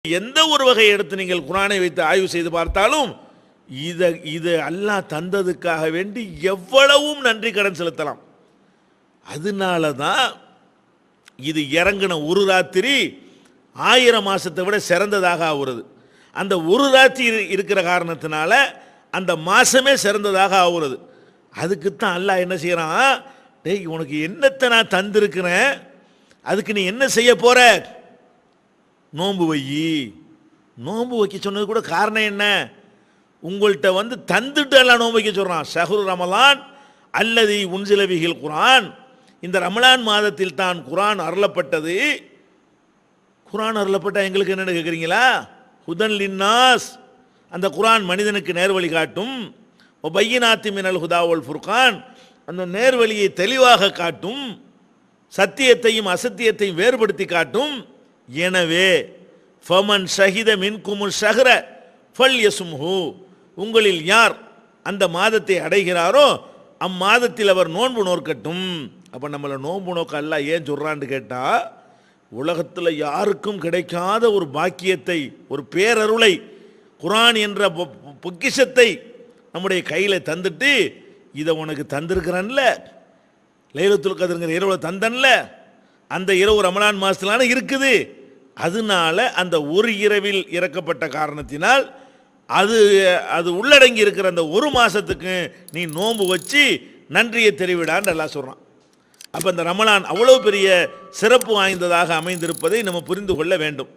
எந்த ஒரு வகை எடுத்து நீங்கள் குர்ஆனை வைத்து ஆய்வு செய்து பார்த்தாலும் இது அல்லாஹ் தந்ததுக்காக வேண்டி எவ்வளவும் நன்றி கடன் செலுத்தலாம். அதனால தான் இது இறங்கின ஒரு ராத்திரி 1000 மாசத்தை விட சிறந்ததாக ஆகுறது. அந்த ஒரு ராத்திரி இருக்கிற காரணத்தினால அந்த மாசமே சிறந்ததாக ஆகுறது. அதுக்குத்தான் அல்லாஹ் என்ன செய்யறான், டேய் உனக்கு என்னத்தை நான் தந்திருக்கிறேன், அதுக்கு நீ என்ன செய்ய போற, நோன்பு வை. நோன்பு வைக்க சொன்னது கூட காரணம் என்ன, உங்கள்கிட்ட தந்துட்டு எல்லாம் நோன்பு வைக்க சொல்றான். ஷஹ்ரு ரமலான் அல்லது உன்சில பிஹில் குர்ஆன், இந்த ரமலான் மாதத்தில் தான் குர்ஆன் அருளப்பட்டது. குர்ஆன் அருளப்பட்ட எங்களுக்கு என்னன்னு கேட்குறீங்களா? ஹுதன் லின்னாஸ், அந்த குர்ஆன் மனிதனுக்கு நேர்வழி காட்டும். ஒபையினாத்தி மினல் ஹுதா வல் ஃபுர்கான், அந்த நேர்வழியை தெளிவாக காட்டும், சத்தியத்தையும் அசத்தியத்தையும் வேறுபடுத்தி காட்டும். எனவே ஃபமன் ஷஹித மின்குமுல் ஷஹ்ர ஃபல்யஸ்முஹு, உங்களில் யார் அந்த மாதத்தை அடைகிறாரோ அம்மாதத்தில் அவர் நோன்பு நோக்கட்டும். அப்போ நம்மளை நோன்பு நோக்க அல்லாஹ் ஏன் சொல்றான்னு கேட்டால், உலகத்தில் யாருக்கும் கிடைக்காத ஒரு பாக்கியத்தை, ஒரு பேரருளை, குர்ஆன் என்ற பொக்கிஷத்தை நம்முடைய கையில் தந்துட்டு, இதை உனக்கு தந்திருக்கிறன்ல, லைலத்துல் கத்ருங்கிற இரவு தந்தன்ல, அந்த இரவு ரமலான் மாதத்திலான இருக்குது. அதனால அந்த ஒரு இரவில் இறக்கப்பட்ட காரணத்தினால் அது உள்ளடங்கி இருக்கிற அந்த ஒரு மாதத்துக்கு நீ நோன்பு வச்சு நன்றியை தெரிவிடான்னு எல்லாம் சொல்கிறான். அப்போ இந்த ரமலான் அவ்வளோ பெரிய சிறப்பு வாய்ந்ததாக அமைந்திருப்பதை நம்ம புரிந்து கொள்ள வேண்டும்.